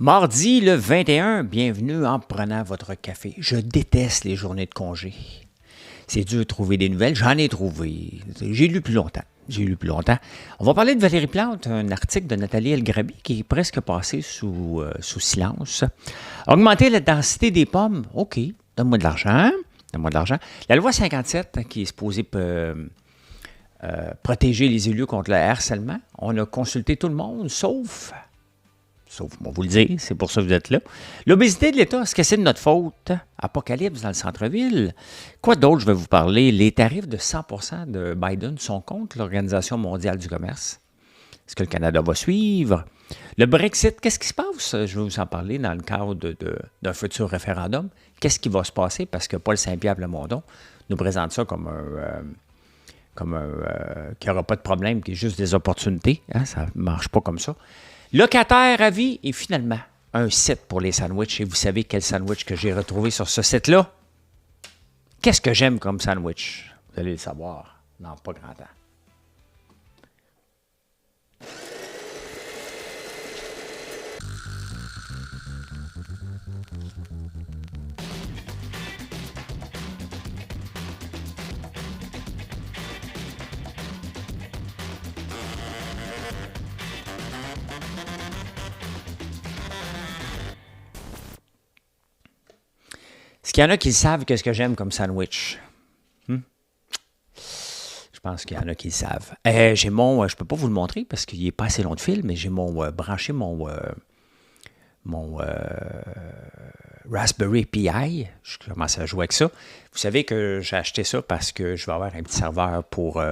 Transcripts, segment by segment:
Mardi le 21, bienvenue en prenant votre café. Je déteste les journées de congé. C'est dur de trouver des nouvelles. J'en ai trouvé. J'ai lu plus longtemps. On va parler de Valérie Plante, un article de Nathalie Elgrabi qui est presque passé sous silence. Augmenter la densité des pommes. OK, donne-moi de l'argent. La loi 57 qui est supposée protéger les élus contre le harcèlement. On a consulté tout le monde, sauf, on va vous le dire, c'est pour ça que vous êtes là. L'obésité de l'État, est-ce que c'est de notre faute? Apocalypse dans le centre-ville. Quoi d'autre, je vais vous parler? Les tarifs de 100% de Biden sont contre l'Organisation mondiale du commerce. Est-ce que le Canada va suivre? Le Brexit, qu'est-ce qui se passe? Je vais vous en parler dans le cadre d'un futur référendum. Qu'est-ce qui va se passer? Parce que Paul Saint-Pierre Plamondon nous présente ça comme qu'il n'y aura pas de problème, qu'il y a juste des opportunités. Hein? Ça ne marche pas comme ça. Locataire à vie et finalement, un site pour les sandwichs. Et vous savez quel sandwich que j'ai retrouvé sur ce site-là? Qu'est-ce que j'aime comme sandwich? Vous allez le savoir dans pas grand temps. Est-ce qu'il y en a qui savent qu'est-ce que j'aime comme sandwich? Je pense qu'il y en a qui le savent. J'ai mon, je ne peux pas vous le montrer parce qu'il n'est pas assez long de fil, mais j'ai branché mon Raspberry Pi. Je commence à jouer avec ça. Vous savez que j'ai acheté ça parce que je vais avoir un petit serveur pour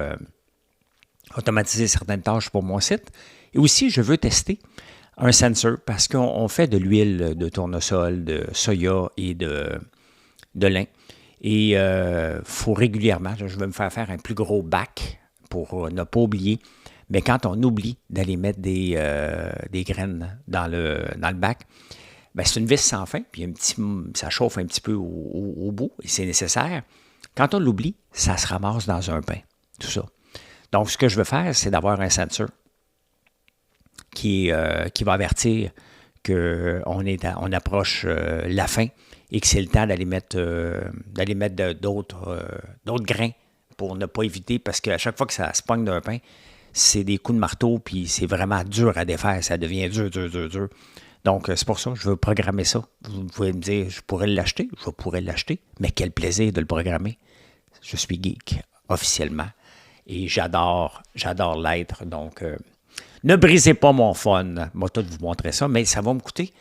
automatiser certaines tâches pour mon site. Et aussi, je veux tester un sensor parce qu'on fait de l'huile de tournesol, de soya et de lin. Et il faut régulièrement, je vais me faire un plus gros bac pour ne pas oublier. Mais quand on oublie d'aller mettre des graines dans le bac, bien, c'est une vis sans fin, puis ça chauffe un petit peu au bout, et c'est nécessaire. Quand on l'oublie, ça se ramasse dans un pain, tout ça. Donc, ce que je veux faire, c'est d'avoir un sensor qui va avertir qu'on approche la fin et que c'est le temps d'aller mettre d'autres grains pour ne pas éviter, parce qu'à chaque fois que ça se pogne d'un pain, c'est des coups de marteau, puis c'est vraiment dur à défaire, ça devient dur. Donc, c'est pour ça que je veux programmer ça. Vous pouvez me dire, je pourrais l'acheter, mais quel plaisir de le programmer. Je suis geek, officiellement, et j'adore l'être, donc ne brisez pas mon fun. Moi, tout vous montrer ça, mais ça va me coûter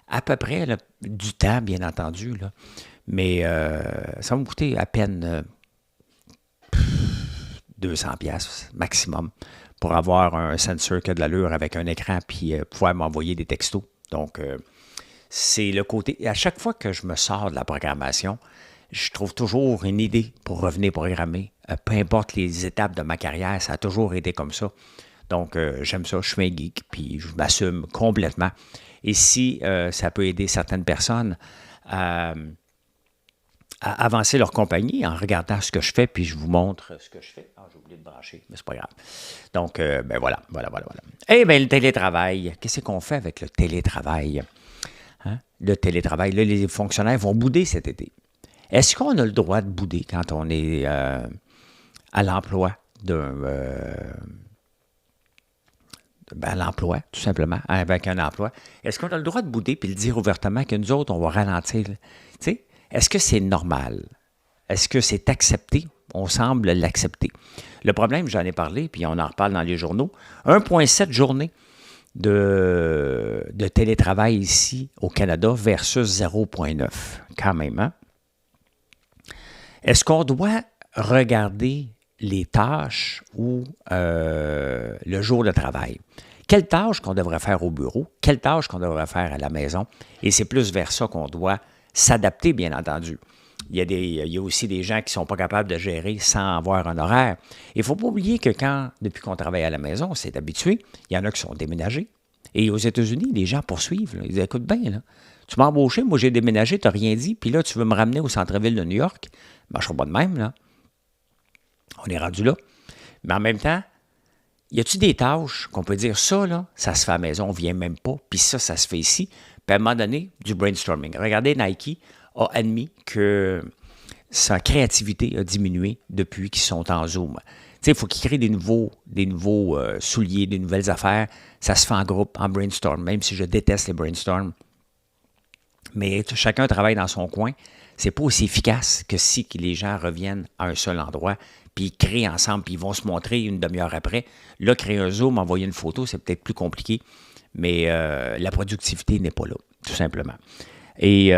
à peu près là, du temps, bien entendu, là. Mais ça va me coûter à peine 200$ maximum pour avoir un sensor qui a de l'allure avec un écran puis pouvoir m'envoyer des textos. Donc, c'est le côté... À chaque fois que je me sors de la programmation, je trouve toujours une idée pour revenir programmer. Peu importe les étapes de ma carrière, ça a toujours été comme ça. Donc, j'aime ça, je suis un geek, puis je m'assume complètement. Et si ça peut aider certaines personnes à avancer leur compagnie en regardant ce que je fais, puis je vous montre ce que je fais. Ah, j'ai oublié de brancher, mais c'est pas grave. Donc, ben voilà. Eh bien, le télétravail, qu'est-ce qu'on fait avec le télétravail? Hein? Le télétravail, là, les fonctionnaires vont bouder cet été. Est-ce qu'on a le droit de bouder quand on est à l'emploi à l'emploi, tout simplement, avec un emploi? Est-ce qu'on a le droit de bouder puis le dire ouvertement que nous autres, on va ralentir? Tu sais, est-ce que c'est normal? Est-ce que c'est accepté? On semble l'accepter. Le problème, j'en ai parlé, puis on en reparle dans les journaux, 1,7 journées de télétravail ici au Canada versus 0,9. Quand même, hein? Est-ce qu'on doit regarder les tâches ou le jour de travail? Quelles tâches qu'on devrait faire au bureau? Quelles tâches qu'on devrait faire à la maison? Et c'est plus vers ça qu'on doit s'adapter, bien entendu. Il y a aussi des gens qui ne sont pas capables de gérer sans avoir un horaire. Il ne faut pas oublier que depuis qu'on travaille à la maison, on s'est habitué. Il y en a qui sont déménagés. Et aux États-Unis, les gens poursuivent. Là. Ils disent, écoute bien, là, tu m'as embauché, moi j'ai déménagé, tu n'as rien dit, puis là, tu veux me ramener au centre-ville de New York. Ça ne marchera pas de même, là. On est rendu là. Mais en même temps, y a-t-il des tâches qu'on peut dire, ça, là, ça se fait à la maison, on ne vient même pas, puis ça se fait ici. Puis à un moment donné, du brainstorming. Regardez, Nike a admis que sa créativité a diminué depuis qu'ils sont en Zoom. Tu sais, il faut qu'ils créent des nouveaux souliers, des nouvelles affaires. Ça se fait en groupe, en brainstorm, même si je déteste les brainstorms. Mais chacun travaille dans son coin. C'est pas aussi efficace que si les gens reviennent à un seul endroit, puis ils créent ensemble, puis ils vont se montrer une demi-heure après. Là, créer un Zoom, envoyer une photo, c'est peut-être plus compliqué, mais la productivité n'est pas là, tout simplement. Et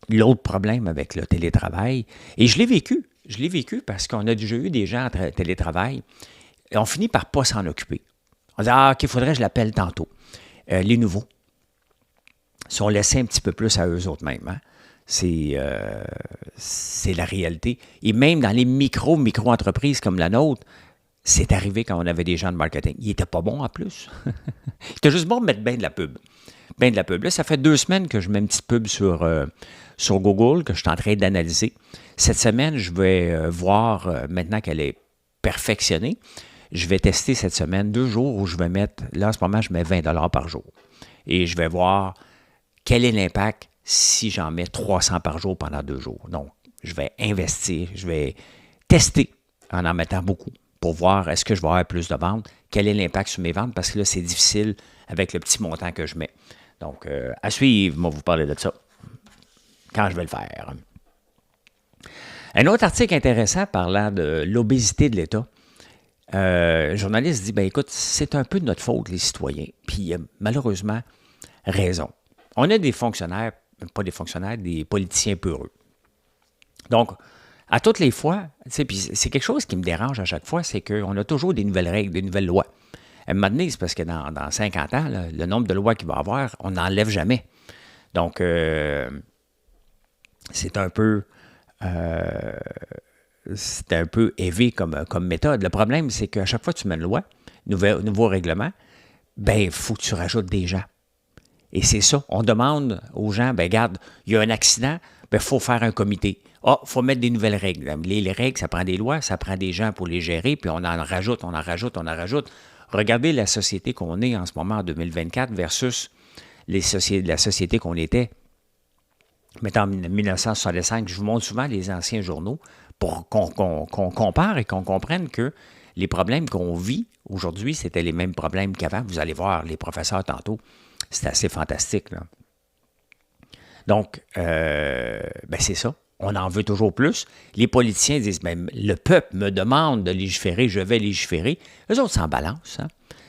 l'autre problème avec le télétravail, et je l'ai vécu parce qu'on a déjà eu des gens en télétravail, et on finit par ne pas s'en occuper. On dit, OK, il faudrait que je l'appelle tantôt. Les nouveaux sont laissés un petit peu plus à eux autres mêmes. Hein? C'est la réalité. Et même dans les micro-entreprises comme la nôtre, c'est arrivé quand on avait des gens de marketing. Ils n'étaient pas bons en plus. C'était juste bon de mettre bien de la pub. Bien de la pub. Là, ça fait 2 semaines que je mets une petite pub sur Google, que je suis en train d'analyser. Cette semaine, je vais voir, maintenant qu'elle est perfectionnée, je vais tester cette semaine 2 jours où je vais mettre, là en ce moment, je mets 20 $ par jour. Et je vais voir quel est l'impact si j'en mets 300 par jour pendant 2 jours. Donc, je vais investir, je vais tester en mettant beaucoup pour voir est-ce que je vais avoir plus de ventes, quel est l'impact sur mes ventes, parce que là, c'est difficile avec le petit montant que je mets. Donc, à suivre, moi, vous parler de ça quand je vais le faire. Un autre article intéressant parlant de l'obésité de l'État. Un journaliste dit, écoute, c'est un peu de notre faute, les citoyens. Puis, il a malheureusement raison. On a des fonctionnaires, pas des fonctionnaires, des politiciens peureux. Donc, à toutes les fois, puis c'est quelque chose qui me dérange à chaque fois, c'est qu'on a toujours des nouvelles règles, des nouvelles lois. À un moment donné, c'est parce que dans 50 ans, là, le nombre de lois qu'il va y avoir, on n'enlève jamais. Donc, c'est un peu élevé comme méthode. Le problème, c'est qu'à chaque fois que tu mets une loi, nouveau règlement, il faut que tu rajoutes des gens. Et c'est ça. On demande aux gens, regarde, il y a un accident, il faut faire un comité. Il faut mettre des nouvelles règles. Les règles, ça prend des lois, ça prend des gens pour les gérer, puis on en rajoute. Regardez la société qu'on est en ce moment en 2024 versus la société qu'on était, mettons, en 1965. Je vous montre souvent les anciens journaux pour qu'on compare et qu'on comprenne que les problèmes qu'on vit aujourd'hui, c'était les mêmes problèmes qu'avant. Vous allez voir les professeurs tantôt. C'est assez fantastique, là. Donc, c'est ça. On en veut toujours plus. Les politiciens disent, le peuple me demande de légiférer, je vais légiférer. Eux autres s'en balancent. Hein?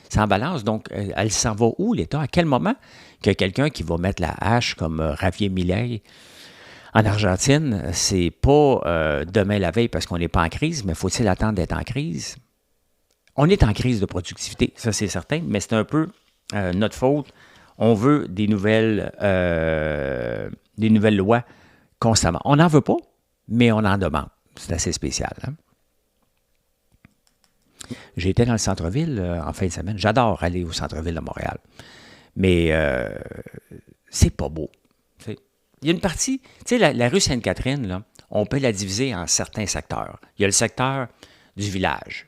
S'en balancent. Donc, elle s'en va où, l'État? À quel moment que quelqu'un qui va mettre la hache comme Javier Milei en Argentine, c'est pas demain la veille parce qu'on n'est pas en crise, mais faut-il attendre d'être en crise? On est en crise de productivité, ça c'est certain, mais c'est un peu notre faute. On veut des nouvelles lois constamment. On n'en veut pas, mais on en demande. C'est assez spécial. Hein? J'ai été dans le centre-ville en fin de semaine. J'adore aller au centre-ville de Montréal. Mais c'est pas beau. T'sais. Il y a une partie, tu sais, la rue Sainte-Catherine, là, on peut la diviser en certains secteurs. Il y a le secteur du village,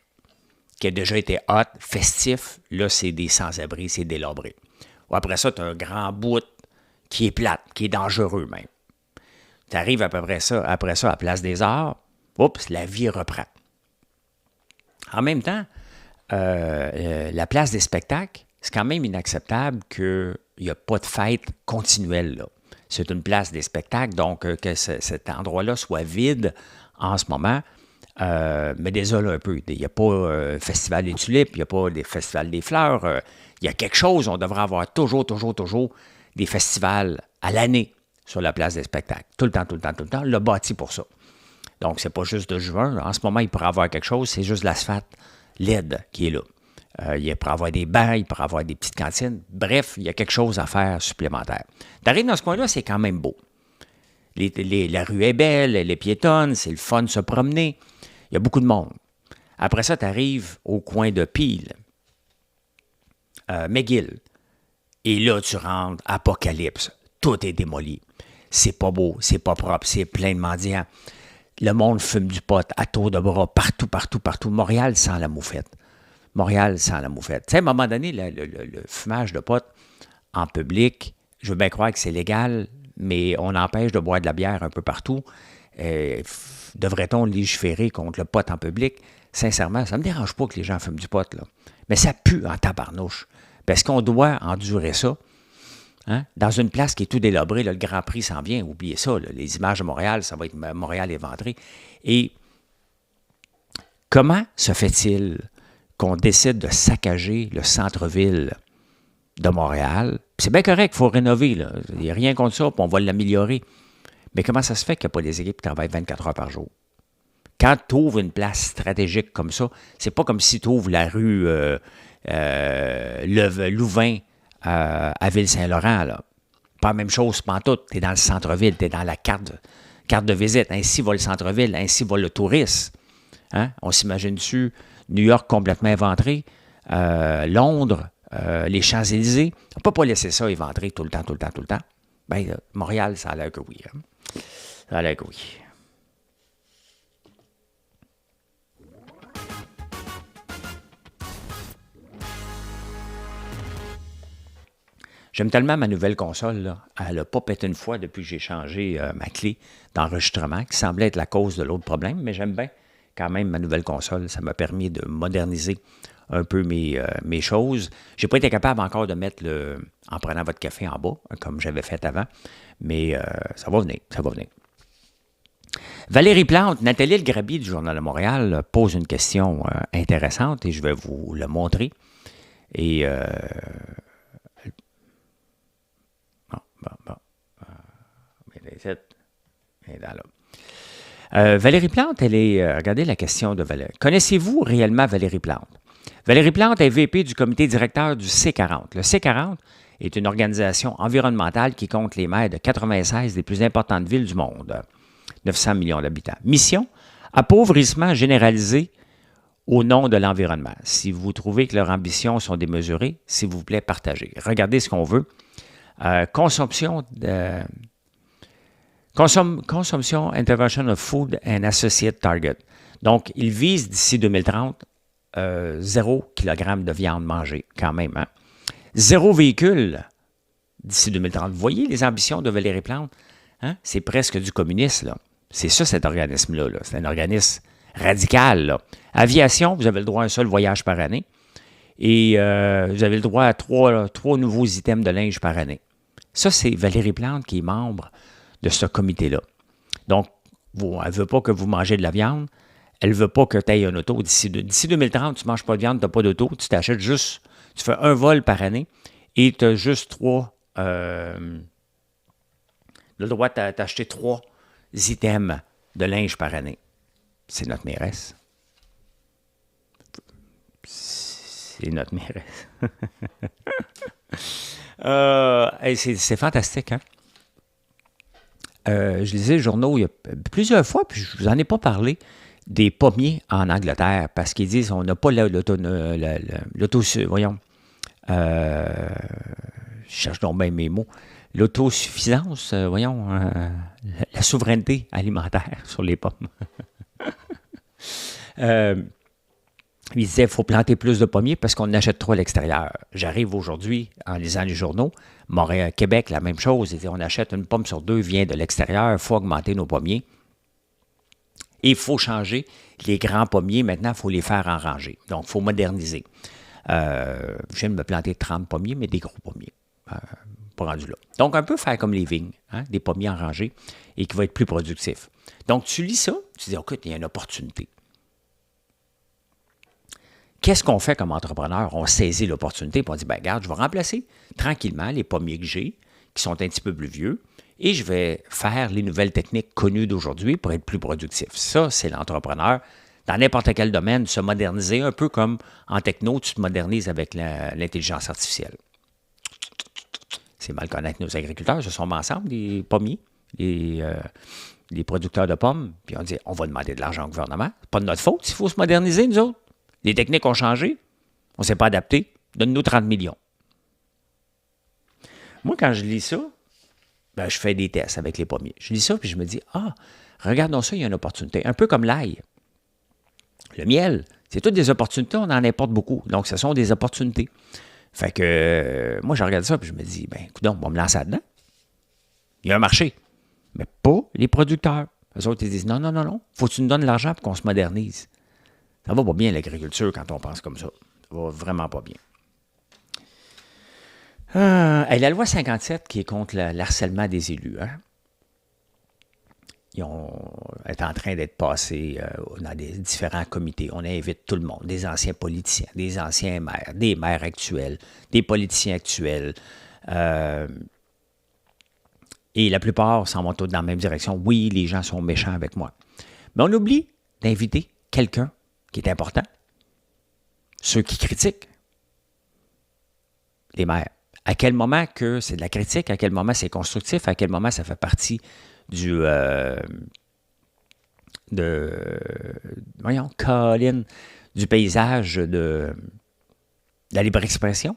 qui a déjà été hot, festif. Là, c'est des sans-abri, c'est délabré. Après ça, tu as un grand bout qui est plate, qui est dangereux même. Tu arrives après ça à Place des Arts, oups, la vie reprend. En même temps, la place des spectacles, c'est quand même inacceptable qu'il n'y a pas de fête continuelle là. C'est une place des spectacles, donc que cet endroit-là soit vide en ce moment, me désole un peu. Il n'y a pas Festival des tulipes, il n'y a pas des festivals des fleurs. Il y a quelque chose, on devrait avoir toujours des festivals à l'année sur la place des spectacles. Tout le temps. Le bâti pour ça. Donc, c'est pas juste de juin. En ce moment, il pourrait y avoir quelque chose, c'est juste l'asphalte LED qui est là. Il pourrait y avoir des bancs, il pourrait y avoir des petites cantines. Bref, il y a quelque chose à faire supplémentaire. T'arrives dans ce coin-là, c'est quand même beau. La rue est belle, elle est piétonne, c'est le fun de se promener. Il y a beaucoup de monde. Après ça, tu arrives au coin de Peel, McGill. Et là, tu rentres, apocalypse. Tout est démoli. C'est pas beau, c'est pas propre, c'est plein de mendiants. Le monde fume du pot à tour de bras, partout. Montréal sent la moufette. Montréal sent la moufette. Tu sais, à un moment donné, le fumage de pot en public, je veux bien croire que c'est légal, mais on empêche de boire de la bière un peu partout. Devrait-on légiférer contre le pot en public? Sincèrement, ça ne me dérange pas que les gens fument du pot, là. Mais ça pue en tabarnouche. Parce qu'on doit endurer ça. Hein? Dans une place qui est tout délabrée, là, le Grand Prix s'en vient, oubliez ça. Là, les images de Montréal, ça va être Montréal éventré. Et comment se fait-il qu'on décide de saccager le centre-ville de Montréal? C'est bien correct, il faut rénover. Là. Il n'y a rien contre ça, puis on va l'améliorer. Mais comment ça se fait qu'il n'y a pas des équipes qui travaillent 24 heures par jour? Quand tu ouvres une place stratégique comme ça, c'est pas comme si tu ouvres la rue Louvain à Ville-Saint-Laurent. Là. Pas la même chose, pantoute. Tu es dans le centre-ville, tu es dans la carte de visite. Ainsi va le centre-ville, ainsi va le tourisme. Hein? On s'imagine dessus New York complètement éventré, Londres, les Champs-Élysées. On ne peut pas laisser ça éventrer tout le temps. Bien, Montréal, ça a l'air que oui. Hein? Ça a l'air que oui. J'aime tellement ma nouvelle console, là. Elle n'a pas pété une fois depuis que j'ai changé ma clé d'enregistrement, qui semblait être la cause de l'autre problème, mais j'aime bien quand même ma nouvelle console. Ça m'a permis de moderniser un peu mes choses. Je n'ai pas été capable encore de mettre en prenant votre café en bas, comme j'avais fait avant, mais ça va venir. Valérie Plante, Nathalie Le Graby du Journal de Montréal pose une question intéressante et je vais vous le montrer. Et Valérie Plante, regardez la question de Valérie. Connaissez-vous réellement Valérie Plante? Valérie Plante est VP du comité directeur du C40. Le C40 est une organisation environnementale qui compte les maires de 96 des plus importantes villes du monde. 900 millions d'habitants. Mission, appauvrissement généralisé au nom de l'environnement. Si vous trouvez que leurs ambitions sont démesurées, s'il vous plaît, partagez. Regardez ce qu'on veut. Consumption, intervention of food and associate target. Donc, ils visent d'ici 2030 0 kg de viande mangée, quand même. Hein? 0 véhicule d'ici 2030. Vous voyez les ambitions de Valérie Plante? Hein? C'est presque du communisme, là. C'est ça, cet organisme-là. Là. C'est un organisme radical. Là. Aviation, vous avez le droit à un seul voyage par année. Et vous avez le droit à trois nouveaux items de linge par année. Ça, c'est Valérie Plante qui est membre de ce comité-là. Donc, elle ne veut pas que vous mangez de la viande. Elle ne veut pas que tu aies un auto. D'ici 2030, tu ne manges pas de viande, tu n'as pas d'auto. Tu t'achètes juste, tu fais un vol par année et tu as juste le droit d'acheter 3 items de linge par année. C'est notre mairesse. C'est notre mairesse. C'est fantastique, hein? Je lisais le journaux il y a plusieurs fois, puis je ne vous en ai pas parlé, des pommiers en Angleterre, parce qu'ils disent on n'a pas voyons, je cherche donc bien mes mots, l'autosuffisance, la souveraineté alimentaire sur les pommes. Il disait qu'il faut planter plus de pommiers parce qu'on en achète trop à l'extérieur. J'arrive aujourd'hui, en lisant les journaux, Montréal, Québec, la même chose. On achète une pomme sur 2, vient de l'extérieur, il faut augmenter nos pommiers. Et il faut changer les grands pommiers. Maintenant, il faut les faire en rangée. Donc, il faut moderniser. Je viens de me planter 30 pommiers, mais des gros pommiers. Pas rendu là. Donc, un peu faire comme les vignes, hein, des pommiers en rangée et qui va être plus productif. Donc, tu lis ça, tu dis, écoute, il y a une opportunité. Qu'est-ce qu'on fait comme entrepreneur? On saisit l'opportunité et on dit, regarde, je vais remplacer tranquillement les pommiers que j'ai, qui sont un petit peu plus vieux, et je vais faire les nouvelles techniques connues d'aujourd'hui pour être plus productif. Ça, c'est l'entrepreneur. Dans n'importe quel domaine, se moderniser, un peu comme en techno, tu te modernises avec l'intelligence artificielle. C'est mal connaître nos agriculteurs, ce sont ensemble, les pommiers, les producteurs de pommes, puis on dit, on va demander de l'argent au gouvernement. C'est pas de notre faute s'il faut se moderniser, nous autres. Les techniques ont changé, on ne s'est pas adapté, donne-nous 30 millions. Moi, quand je lis ça, je fais des tests avec les pommiers. Je lis ça, puis je me dis, regardons ça, il y a une opportunité. Un peu comme l'ail. Le miel, C'est toutes des opportunités, on en importe beaucoup. Donc, ce sont des opportunités. Fait que moi, je regarde ça et je me dis, ben, écoute, on va me lancer là-dedans. Il y a un marché, mais pas les producteurs. Eux autres, ils disent, non, non, non, non, faut que tu nous donnes l'argent pour qu'on se modernise. Ça va pas bien, l'agriculture, quand on pense comme ça. Ça va vraiment pas bien. Et la loi 57 qui est contre l'harcèlement des élus, hein? Est en train d'être passée dans des différents comités. On invite tout le monde, des anciens politiciens, des anciens maires, des maires actuels, des politiciens actuels. Et la plupart s'en vont tous dans la même direction. Oui, les gens sont méchants avec moi. Mais on oublie d'inviter quelqu'un qui est important. Ceux qui critiquent, les maires. À quel moment que c'est de la critique, à quel moment c'est constructif, à quel moment ça fait partie du paysage de la libre expression.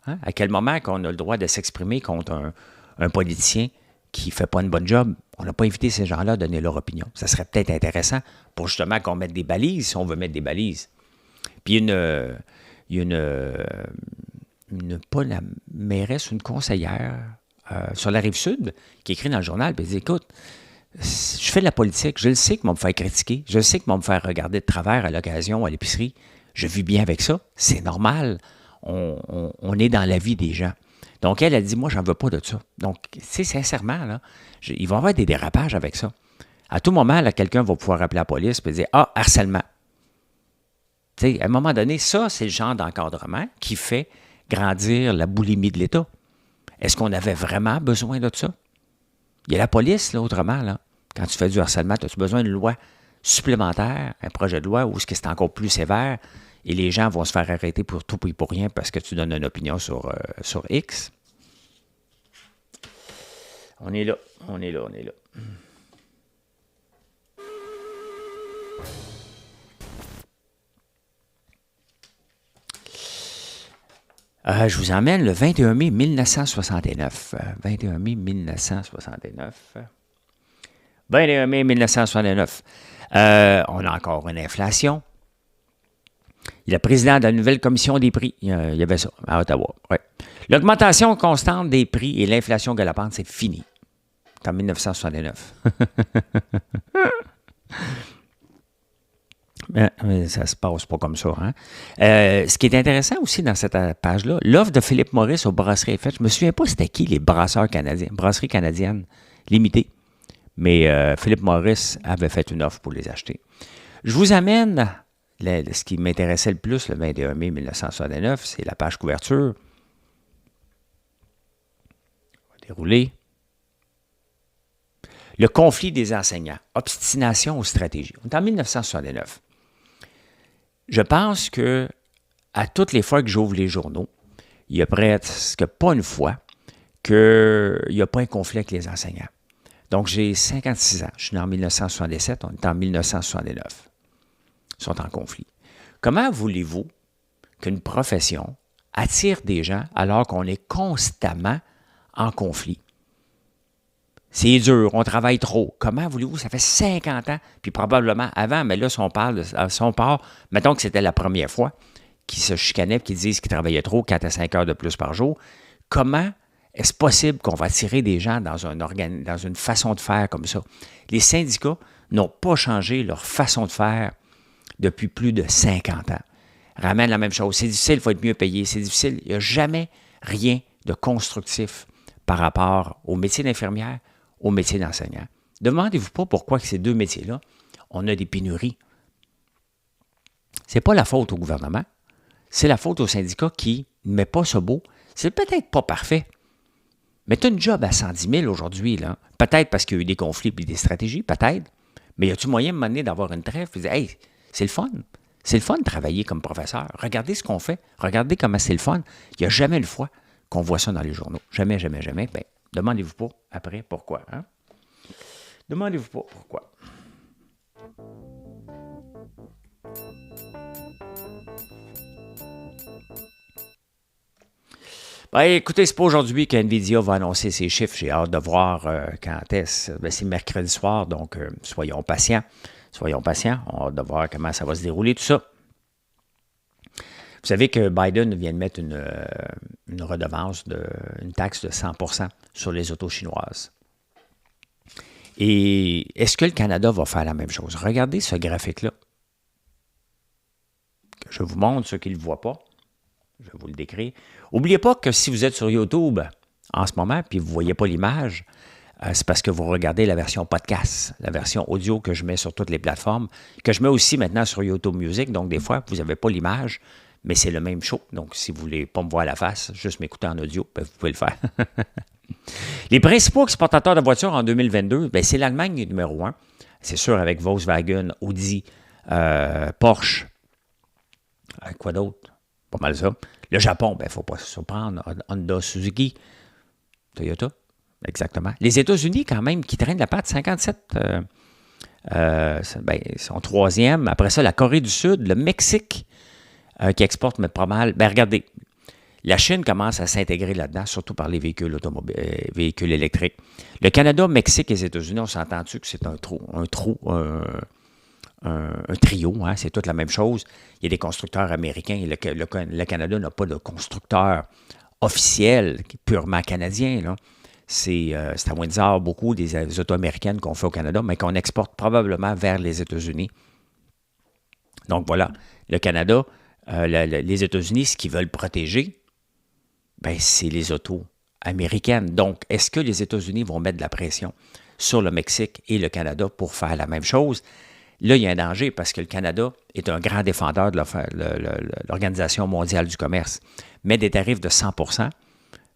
Hein? À quel moment qu'on a le droit de s'exprimer contre un politicien qui ne fait pas une bonne job? On n'a pas invité ces gens-là à donner leur opinion. Ça serait peut-être intéressant pour justement qu'on mette des balises, si on veut mettre des balises. Puis il y a pas la mairesse, une conseillère sur la Rive-Sud qui écrit dans le journal, puis elle dit, écoute, je fais de la politique, je le sais qu'ils vont me faire critiquer, je le sais qu'ils vont me faire regarder de travers à l'occasion, à l'épicerie, je vis bien avec ça, c'est normal, on est dans la vie des gens. Donc elle a dit, moi, j'en veux pas de ça. Donc, c'est sincèrement, là, il va y avoir des dérapages avec ça. À tout moment, là, quelqu'un va pouvoir appeler la police et dire, ah, harcèlement. Tu sais, à un moment donné, ça, c'est le genre d'encadrement qui fait grandir la boulimie de l'État. Est-ce qu'on avait vraiment besoin de ça? Il y a la police, là, autrement, là. Quand tu fais du harcèlement, as-tu besoin d'une loi supplémentaire, un projet de loi où c'est encore plus sévère et les gens vont se faire arrêter pour tout et pour rien parce que tu donnes une opinion sur X? On est là. Je vous emmène le 21 mai 1969. 21 mai 1969. 21 mai 1969. On a encore une inflation. Il est président de la nouvelle commission des prix. Il y avait ça à Ottawa. Ouais. L'augmentation constante des prix et l'inflation galopante, c'est fini. C'est en 1969. Mais ça se passe pas comme ça. Hein? Ce qui est intéressant aussi dans cette page-là, l'offre de Philip Morris aux brasseries est faite. Je ne me souviens pas c'était qui les brasseurs canadiens, brasseries canadiennes limitées. Mais Philip Morris avait fait une offre pour les acheter. Je vous amène, ce qui m'intéressait le plus le 21 mai 1969, c'est la page couverture. On va dérouler. Le conflit des enseignants. Obstination aux stratégies. On est en 1969. Je pense que à toutes les fois que j'ouvre les journaux, il y a presque pas une fois qu'il n'y a pas un conflit avec les enseignants. Donc, j'ai 56 ans. Je suis né en 1967, on est en 1969. Ils sont en conflit. Comment voulez-vous qu'une profession attire des gens alors qu'on est constamment en conflit? C'est dur, on travaille trop. Comment voulez-vous? Ça fait 50 ans, puis probablement avant, mais là, si on parle de son part, mettons que c'était la première fois qu'ils se chicanaient et qu'ils disent qu'ils travaillaient trop, 4 à 5 heures de plus par jour. Comment est-ce possible qu'on va attirer des gens dans une façon de faire comme ça? Les syndicats n'ont pas changé leur façon de faire depuis plus de 50 ans. Ramène la même chose. C'est difficile, il faut être mieux payé. C'est difficile. Il n'y a jamais rien de constructif par rapport au métier d'infirmière, au métier d'enseignant. Demandez-vous pas pourquoi que ces deux métiers-là, on a des pénuries. Ce n'est pas la faute au gouvernement, c'est la faute aux syndicats qui ne met pas ce beau. C'est peut-être pas parfait, mais tu as une job à 110 000 aujourd'hui, là. Peut-être parce qu'il y a eu des conflits et des stratégies, peut-être, mais y a-tu moyen de m'amener d'avoir une trêve et de dire, hey, c'est le fun. C'est le fun de travailler comme professeur. Regardez ce qu'on fait. Regardez comment c'est le fun. Il n'y a jamais une fois qu'on voit ça dans les journaux. Jamais, jamais, jamais. Bien, demandez-vous pas après pourquoi. Hein? Demandez-vous pas pourquoi. Ben, écoutez, c'est pas aujourd'hui qu'NVIDIA va annoncer ses chiffres. J'ai hâte de voir quand est-ce. Ben, c'est mercredi soir, donc soyons patients. Soyons patients. On a hâte de voir comment ça va se dérouler, tout ça. Vous savez que Biden vient de mettre une redevance, une taxe de 100% sur les autos chinoises. Et est-ce que le Canada va faire la même chose? Regardez ce graphique-là. Que je vous montre, ceux qui ne le voient pas. Je vais vous le décrire. N'oubliez pas que si vous êtes sur YouTube en ce moment, puis vous ne voyez pas l'image, c'est parce que vous regardez la version podcast, la version audio que je mets sur toutes les plateformes, que je mets aussi maintenant sur YouTube Music. Donc, des fois, vous n'avez pas l'image, mais c'est le même show. Donc, si vous ne voulez pas me voir la face, juste m'écouter en audio, bien, vous pouvez le faire. Les principaux exportateurs de voitures en 2022, bien, c'est l'Allemagne numéro 1. C'est sûr, avec Volkswagen, Audi, Porsche. Quoi d'autre? Pas mal ça. Le Japon, il ne faut pas se surprendre. Honda, Suzuki, Toyota. Exactement. Les États-Unis, quand même, qui traînent la patte, 57. Ils sont troisième. Après ça, la Corée du Sud, le Mexique, qui exporte, mais pas mal. Bien, regardez, la Chine commence à s'intégrer là-dedans, surtout par les véhicules véhicules électriques. Le Canada, Mexique et les États-Unis, on s'entend-tu que c'est un trio, hein? C'est toute la même chose. Il y a des constructeurs américains. Et le Canada n'a pas de constructeur officiel, purement canadien, là. C'est à Windsor, beaucoup des autos américaines qu'on fait au Canada, mais qu'on exporte probablement vers les États-Unis. Donc voilà, le Canada, les États-Unis, ce qu'ils veulent protéger, ben, c'est les autos américaines. Donc, est-ce que les États-Unis vont mettre de la pression sur le Mexique et le Canada pour faire la même chose? Là, il y a un danger parce que le Canada est un grand défendeur de l'Organisation mondiale du commerce, met des tarifs de 100%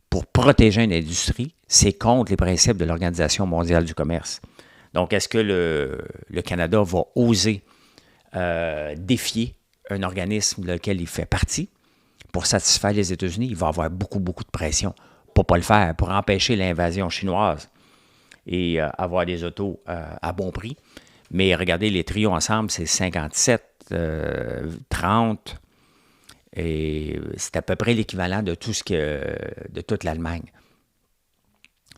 pour protéger une industrie. C'est contre les principes de l'Organisation mondiale du commerce. Donc, est-ce que le Canada va oser défier un organisme lequel il fait partie pour satisfaire les États-Unis? Il va avoir beaucoup, beaucoup de pression pour ne pas le faire, pour empêcher l'invasion chinoise et avoir des autos à bon prix. Mais regardez, les trios ensemble, c'est 57, 30, et c'est à peu près l'équivalent de de toute l'Allemagne.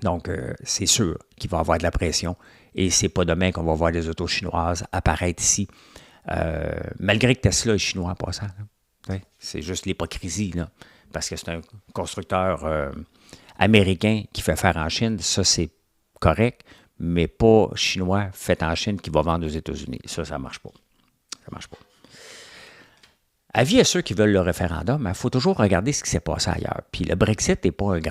Donc, c'est sûr qu'il va y avoir de la pression et c'est pas demain qu'on va voir des autos chinoises apparaître ici. Malgré que Tesla est chinois en passant. Ouais, c'est juste l'hypocrisie, là, parce que c'est un constructeur américain qui fait faire en Chine. Ça, c'est correct, mais pas chinois fait en Chine qui va vendre aux États-Unis. Ça ne marche pas. Ça marche pas. Avis à ceux qui veulent le référendum, il faut toujours regarder ce qui s'est passé ailleurs. Puis le Brexit n'est pas une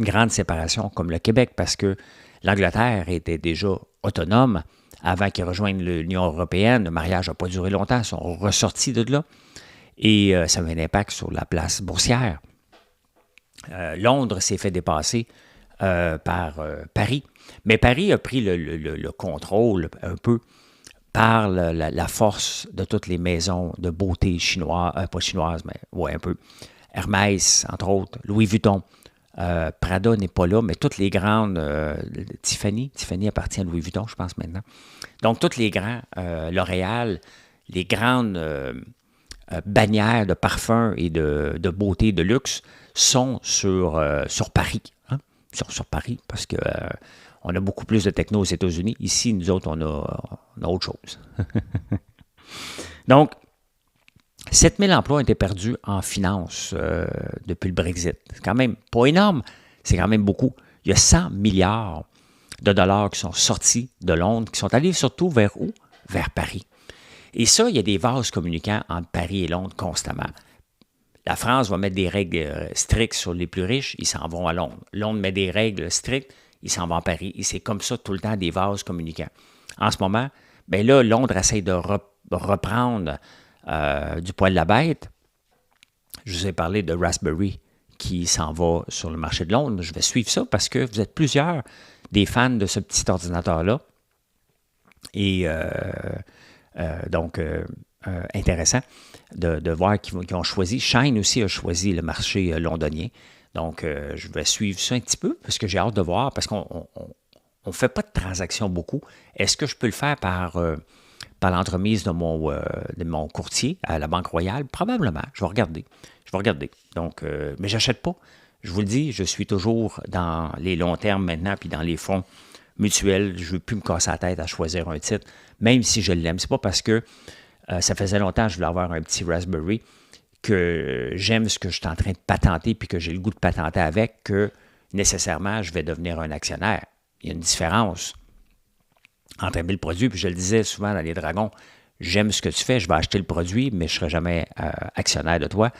grande séparation comme le Québec, parce que l'Angleterre était déjà autonome avant qu'ils rejoignent l'Union européenne. Le mariage n'a pas duré longtemps, ils sont ressortis de là. Et ça a eu un impact sur la place boursière. Londres s'est fait dépasser par Paris. Mais Paris a pris le contrôle un peu par la force de toutes les maisons de beauté chinoises, pas chinoises, mais ouais, un peu. Hermès, entre autres, Louis Vuitton. Prada n'est pas là, mais toutes les grandes, Tiffany appartient à Louis Vuitton, je pense maintenant. Donc, tous les grands, L'Oréal, les grandes bannières de parfums et de beauté, de luxe, sont sur Paris. Hein? Sur Paris, parce que on a beaucoup plus de techno aux États-Unis. Ici, nous autres, on a autre chose. Donc, 7000 emplois ont été perdus en finance depuis le Brexit. C'est quand même pas énorme, c'est quand même beaucoup. Il y a 100 milliards de dollars qui sont sortis de Londres, qui sont allés surtout vers où? Vers Paris. Et ça, il y a des vases communicants entre Paris et Londres constamment. La France va mettre des règles strictes sur les plus riches, ils s'en vont à Londres. Londres met des règles strictes, ils s'en vont à Paris. Et c'est comme ça tout le temps des vases communicants. En ce moment, bien là, Londres essaie de reprendre du poil de la bête. Je vous ai parlé de Raspberry qui s'en va sur le marché de Londres. Je vais suivre ça parce que vous êtes plusieurs des fans de ce petit ordinateur-là. Et donc, intéressant de voir qu'ils ont choisi. Shine aussi a choisi le marché londonien. Donc, je vais suivre ça un petit peu parce que j'ai hâte de voir, parce qu'on ne fait pas de transactions beaucoup. Est-ce que je peux le faire par l'entremise de mon courtier à la Banque Royale? Probablement. Je vais regarder. Donc, mais je n'achète pas. Je vous le dis, je suis toujours dans les longs termes maintenant, puis dans les fonds mutuels. Je ne veux plus me casser la tête à choisir un titre, même si je l'aime. Ce n'est pas parce que Ça faisait longtemps que je voulais avoir un petit Raspberry, que j'aime ce que je suis en train de patenter puis que j'ai le goût de patenter avec, que nécessairement, je vais devenir un actionnaire. Il y a une différence entre aimer le produit, puis je le disais souvent dans les dragons, j'aime ce que tu fais, je vais acheter le produit, mais je ne serai jamais actionnaire de toi,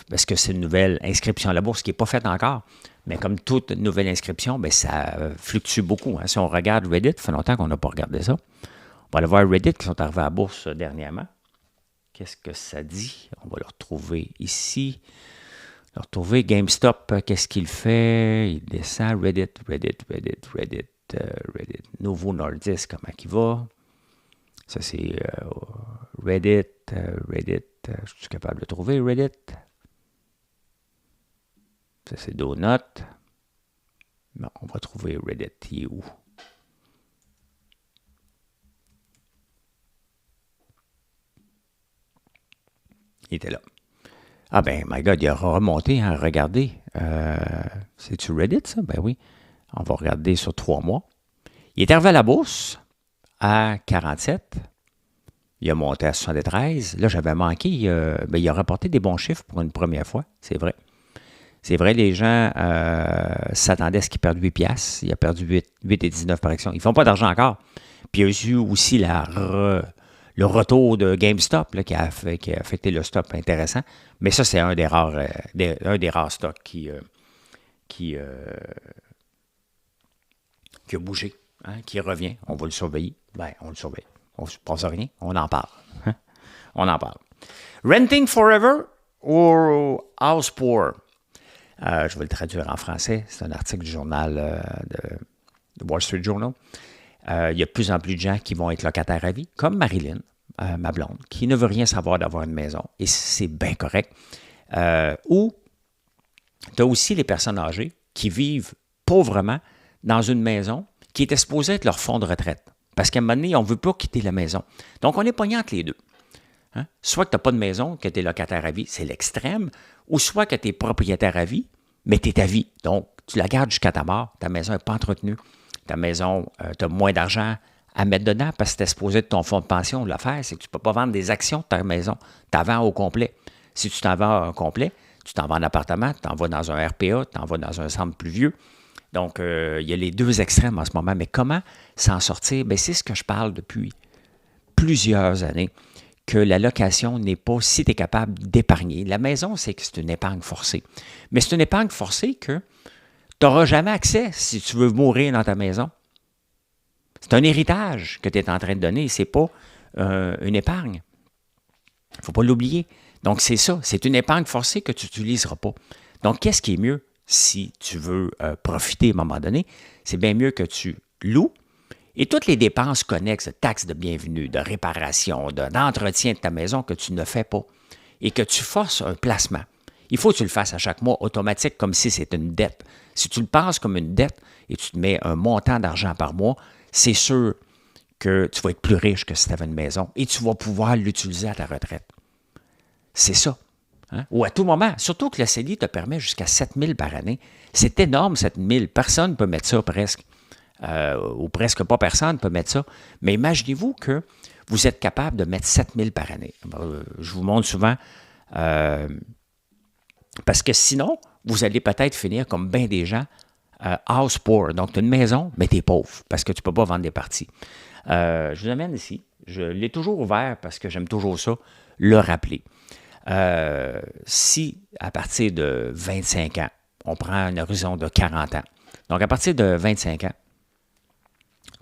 parce que c'est une nouvelle inscription à la bourse qui n'est pas faite encore. Mais comme toute nouvelle inscription, bien, ça fluctue beaucoup. Hein. Si on regarde Reddit, ça fait longtemps qu'on n'a pas regardé ça. On va aller voir Reddit qui sont arrivés à la bourse dernièrement. Qu'est-ce que ça dit? On va le retrouver ici. Le retrouver GameStop, qu'est-ce qu'il fait? Il descend. Reddit. Novo Nordisk, comment il va? Ça, c'est Reddit. Je suis capable de trouver Reddit. Ça, c'est Donut. Bon, on va trouver Reddit. Il est où? Il était là. Ah ben, my God, il a remonté, hein, regardez. C'est-tu Reddit, ça? Ben oui. On va regarder sur 3 mois. Il est arrivé à la bourse à 47. Il a monté à 73. Là, j'avais manqué. Il a rapporté des bons chiffres pour une première fois. C'est vrai. C'est vrai, les gens s'attendaient à ce qu'il perde 8 piastres. Il a perdu 8 et 19 par action. Ils ne font pas d'argent encore. Puis il y a eu aussi le retour de GameStop là, qui a affecté le stop intéressant. Mais ça, c'est un des rares stocks qui a bougé, hein, qui revient. On va le surveiller. Ben, on le surveille. On ne se passe rien. On en parle. Hein? On en parle. Renting forever or house poor? Je vais le traduire en français. C'est un article du journal de Wall Street Journal. Il y a de plus en plus de gens qui vont être locataires à vie, comme Marilyn, ma blonde, qui ne veut rien savoir d'avoir une maison. Et c'est bien correct. Ou tu as aussi les personnes âgées qui vivent pauvrement dans une maison qui était supposée être leur fonds de retraite. Parce qu'à un moment donné, on ne veut pas quitter la maison. Donc, on est pognant entre les deux. Hein? Soit que tu n'as pas de maison, que tu es locataire à vie, c'est l'extrême, ou soit que tu es propriétaire à vie, mais tu es à vie. Donc, tu la gardes jusqu'à ta mort. Ta maison n'est pas entretenue. Ta maison, tu as moins d'argent à mettre dedans parce que tu es supposé de ton fonds de pension. L'affaire, c'est que tu ne peux pas vendre des actions de ta maison. Tu en vends au complet. Si tu t'en vends au complet, tu t'en vas en appartement, tu t'en vas dans un RPA, tu t'en vas dans un centre plus vieux. Donc, il y a les deux extrêmes en ce moment. Mais comment s'en sortir? Bien, c'est ce que je parle depuis plusieurs années, que la location n'est pas si tu es capable d'épargner. La maison, c'est que c'est une épargne forcée. Mais c'est une épargne forcée que tu n'auras jamais accès si tu veux mourir dans ta maison. C'est un héritage que tu es en train de donner. Ce n'est pas une épargne. Il ne faut pas l'oublier. Donc, c'est ça. C'est une épargne forcée que tu n'utiliseras pas. Donc, qu'est-ce qui est mieux si tu veux profiter à un moment donné? C'est bien mieux que tu loues et toutes les dépenses connexes, de taxes de bienvenue, de réparation, d'entretien de ta maison que tu ne fais pas et que tu forces un placement. Il faut que tu le fasses à chaque mois automatique comme si c'était une dette. Si tu le penses comme une dette et tu te mets un montant d'argent par mois, c'est sûr que tu vas être plus riche que si tu avais une maison et tu vas pouvoir l'utiliser à ta retraite. C'est ça. Hein? Ou à tout moment. Surtout que le CELI te permet jusqu'à 7 000 par année. C'est énorme, 7 000. Personne ne peut mettre ça presque. Ou presque pas personne ne peut mettre ça. Mais imaginez-vous que vous êtes capable de mettre 7 000 par année. Je vous montre souvent, parce que sinon, vous allez peut-être finir comme bien des gens, house poor. Donc, tu as une maison, mais tu es pauvre parce que tu ne peux pas vendre des parties. Je vous amène ici. Je l'ai toujours ouvert parce que j'aime toujours ça, le rappeler. Si, à partir de 25 ans, on prend un horizon de 40 ans, donc à partir de 25 ans,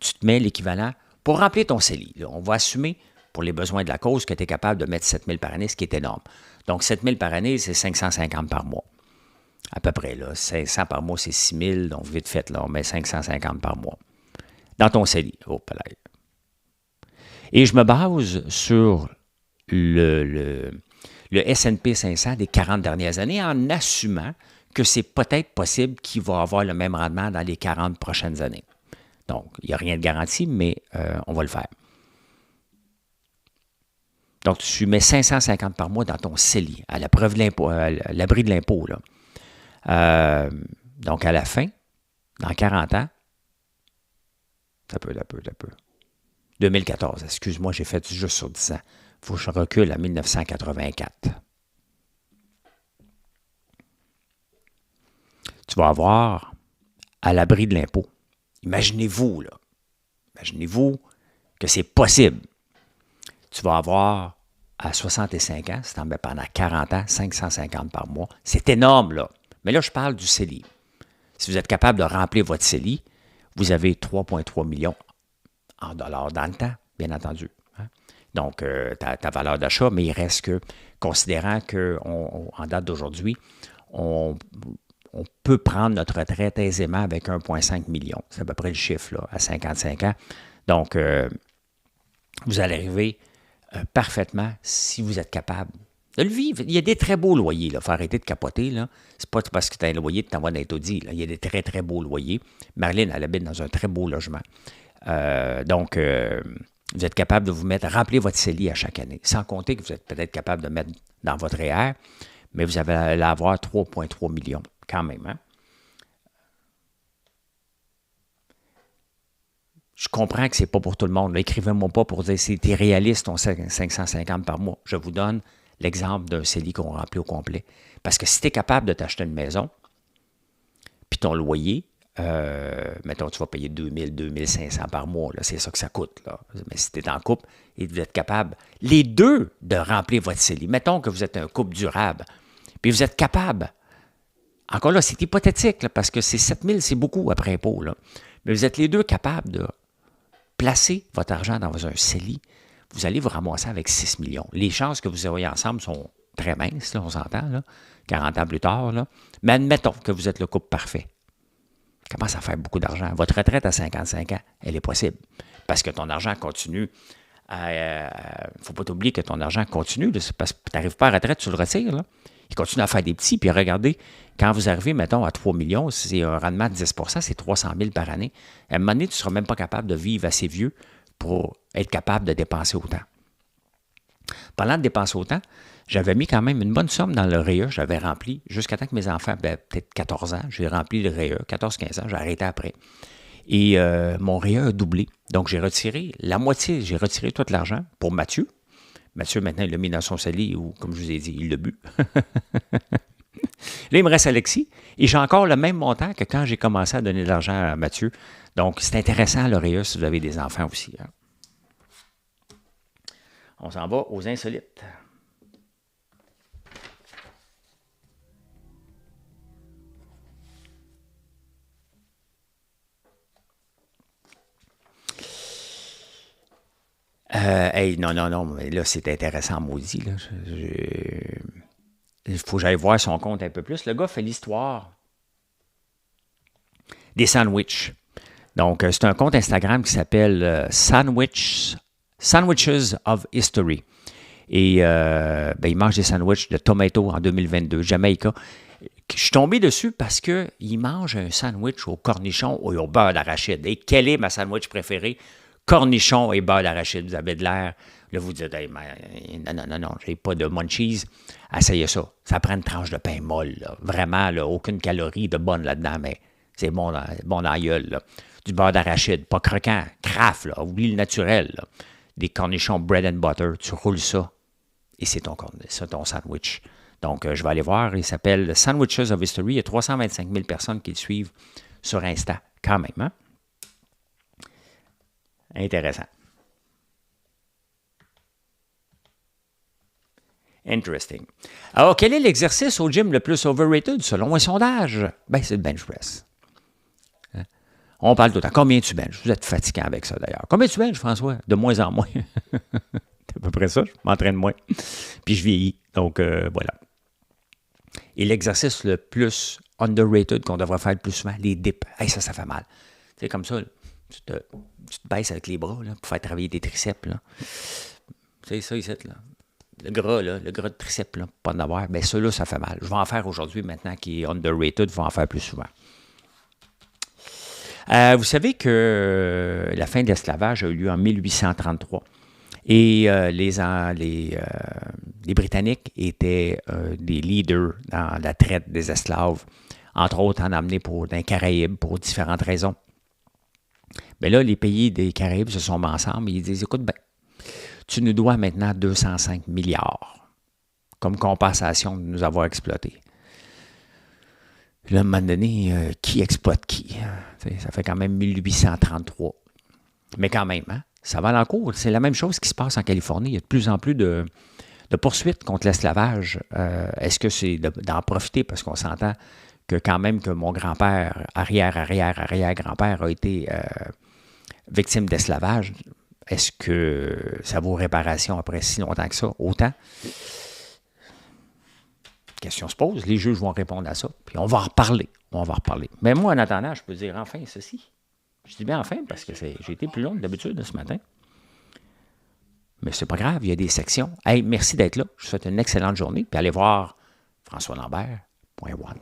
tu te mets l'équivalent pour remplir ton CELI. Là, on va assumer, pour les besoins de la cause, que tu es capable de mettre 7 000 par année, ce qui est énorme. Donc, 7 000 par année, c'est 550 par mois. À peu près, là. 500 par mois, c'est 6 000. Donc, vite fait, là, on met 550 par mois. Dans ton CELI. Oh, palais. Et je me base sur le S&P 500 des 40 dernières années en assumant que c'est peut-être possible qu'il va avoir le même rendement dans les 40 prochaines années. Donc, il n'y a rien de garanti, mais on va le faire. Donc, tu mets 550 par mois dans ton CELI, à la preuve de l'impôt, à l'abri de l'impôt. Là. Donc, à la fin, dans 40 ans, ça peut. 2014, excuse-moi, j'ai fait juste sur 10 ans. Il faut que je recule à 1984. Tu vas avoir à l'abri de l'impôt. Imaginez-vous, là. Imaginez-vous que c'est possible. Tu vas avoir à 65 ans, si tu en mets pendant 40 ans, 550 par mois. C'est énorme, là. Mais là, je parle du CELI. Si vous êtes capable de remplir votre CELI, vous avez 3,3 millions en dollars dans le temps, bien entendu. Hein? Donc, ta valeur d'achat, mais il reste que, considérant qu'en date d'aujourd'hui, on peut prendre notre retraite aisément avec 1,5 million. C'est à peu près le chiffre, là, à 55 ans. Donc, vous allez arriver parfaitement si vous êtes capable de le vivre. Il y a des très beaux loyers. Il faut arrêter de capoter. Ce n'est pas parce que tu as un loyer que tu t'envoies d'un taudis. Il y a des très, très beaux loyers. Marilyn, elle habite dans un très beau logement. Donc, vous êtes capable de vous mettre, remplir votre CELI à chaque année. Sans compter que vous êtes peut-être capable de mettre dans votre REER, mais vous allez avoir 3,3 millions quand même. Hein? Je comprends que ce n'est pas pour tout le monde. Écrivez-moi pas pour dire si c'est réaliste, ton 550 par mois. Je vous donne l'exemple d'un CELI qu'on remplit au complet. Parce que si tu es capable de t'acheter une maison, puis ton loyer, mettons, tu vas payer 2000, 2500 par mois, c'est ça que ça coûte. Là. Mais si tu es en couple et vous êtes capable, les deux, de remplir votre CELI, mettons que vous êtes un couple durable, puis vous êtes capable, encore là, c'est hypothétique, là, parce que c'est 7000, c'est beaucoup après impôt, là. Mais vous êtes les deux capables de placer votre argent dans un CELI, vous allez vous ramasser avec 6 millions. Les chances que vous soyez ensemble sont très minces, là, on s'entend, là, 40 ans plus tard. Là. Mais admettons que vous êtes le couple parfait. Commence à faire beaucoup d'argent. Votre retraite à 55 ans, elle est possible. Parce que ton argent continue. Il ne faut pas t'oublier que ton argent continue. C'est parce que tu n'arrives pas à la retraite, tu le retires. Là. Il continue à faire des petits. Puis regardez, quand vous arrivez, mettons, à 3 millions, c'est un rendement de 10 c'est 300 000 par année. À un moment donné, tu ne seras même pas capable de vivre assez vieux pour être capable de dépenser autant. Parlant de dépenser autant, j'avais mis quand même une bonne somme dans le REER. J'avais rempli jusqu'à temps que mes enfants, peut-être 14 ans, j'ai rempli le REER, 14-15 ans, j'ai arrêté après. Et mon REER a doublé. Donc, j'ai retiré la moitié, j'ai retiré tout l'argent pour Mathieu. Mathieu, maintenant, il l'a mis dans son CELI ou, comme je vous ai dit, il l'a bu. Là, il me reste Alexis. Et j'ai encore le même montant que quand j'ai commencé à donner de l'argent à Mathieu. Donc, c'est intéressant, le REER, si vous avez des enfants aussi. Hein. On s'en va aux insolites. Hey, non, mais là, c'est intéressant, maudit. Là. Il faut que j'aille voir son compte un peu plus. Le gars fait l'histoire des sandwichs. Donc, c'est un compte Instagram qui s'appelle Sandwiches of History. Et il mange des sandwichs de tomato en 2022, Jamaica. Je suis tombé dessus parce qu'il mange un sandwich au cornichon ou au beurre d'arachide. Et quel est ma sandwich préférée? Cornichon et beurre d'arachide. Vous avez de l'air. Là, vous dites, hey, non, j'ai pas de munchies. Essayez ça. Ça prend une tranche de pain molle. Là. Vraiment, là, aucune calorie de bonne là-dedans, mais c'est bon dans la gueule. Là. Du beurre d'arachide, pas croquant, craft, là. Oublie le naturel. Là. Des cornichons bread and butter. Tu roules ça et c'est ton sandwich. Donc, je vais aller voir. Il s'appelle Sandwiches of History. Il y a 325 000 personnes qui le suivent sur Insta. Quand même, hein? Intéressant. Interesting. Alors, quel est l'exercice au gym le plus overrated selon un sondage? Ben, c'est le bench press. Hein? On parle tout le temps. Combien tu benches? Vous êtes fatiguant avec ça, d'ailleurs. Combien tu benches, François? De moins en moins. C'est à peu près ça. Je m'entraîne moins. Puis je vieillis. Donc, voilà. Et l'exercice le plus underrated qu'on devrait faire le plus souvent, les dips. Hey, ça fait mal. Tu sais, comme ça, là, tu te baisses avec les bras là, pour faire travailler tes triceps. Là. Tu sais, ça ici, là. Le gras de triceps, là, pas en avoir. Bien, ça, là, ça fait mal. Je vais en faire aujourd'hui, maintenant, qui est underrated. Je vais en faire plus souvent. Vous savez que la fin de l'esclavage a eu lieu en 1833. Et les Britanniques étaient des leaders dans la traite des esclaves, entre autres en amener dans les Caraïbes pour différentes raisons. Mais là, les pays des Caraïbes se sont mis ensemble et ils disent, écoute, ben, tu nous dois maintenant 205 milliards comme compensation de nous avoir exploités. Là, à un moment donné, qui exploite qui? Ça fait quand même 1833. Mais quand même, hein, ça va à l'encours. C'est la même chose qui se passe en Californie. Il y a de plus en plus de poursuites contre l'esclavage. Est-ce que c'est d'en profiter? Parce qu'on s'entend que quand même que mon grand-père, arrière-grand-père a été victime d'esclavage. Est-ce que ça vaut réparation après si longtemps que ça? Autant? Question se pose, les juges vont répondre à ça, puis on va en reparler. Mais moi, en attendant, je peux dire enfin ceci. Je dis bien enfin parce que j'ai été plus long que d'habitude ce matin. Mais c'est pas grave, il y a des sections. Hey, merci d'être là. Je vous souhaite une excellente journée, puis allez voir françoislambert.one.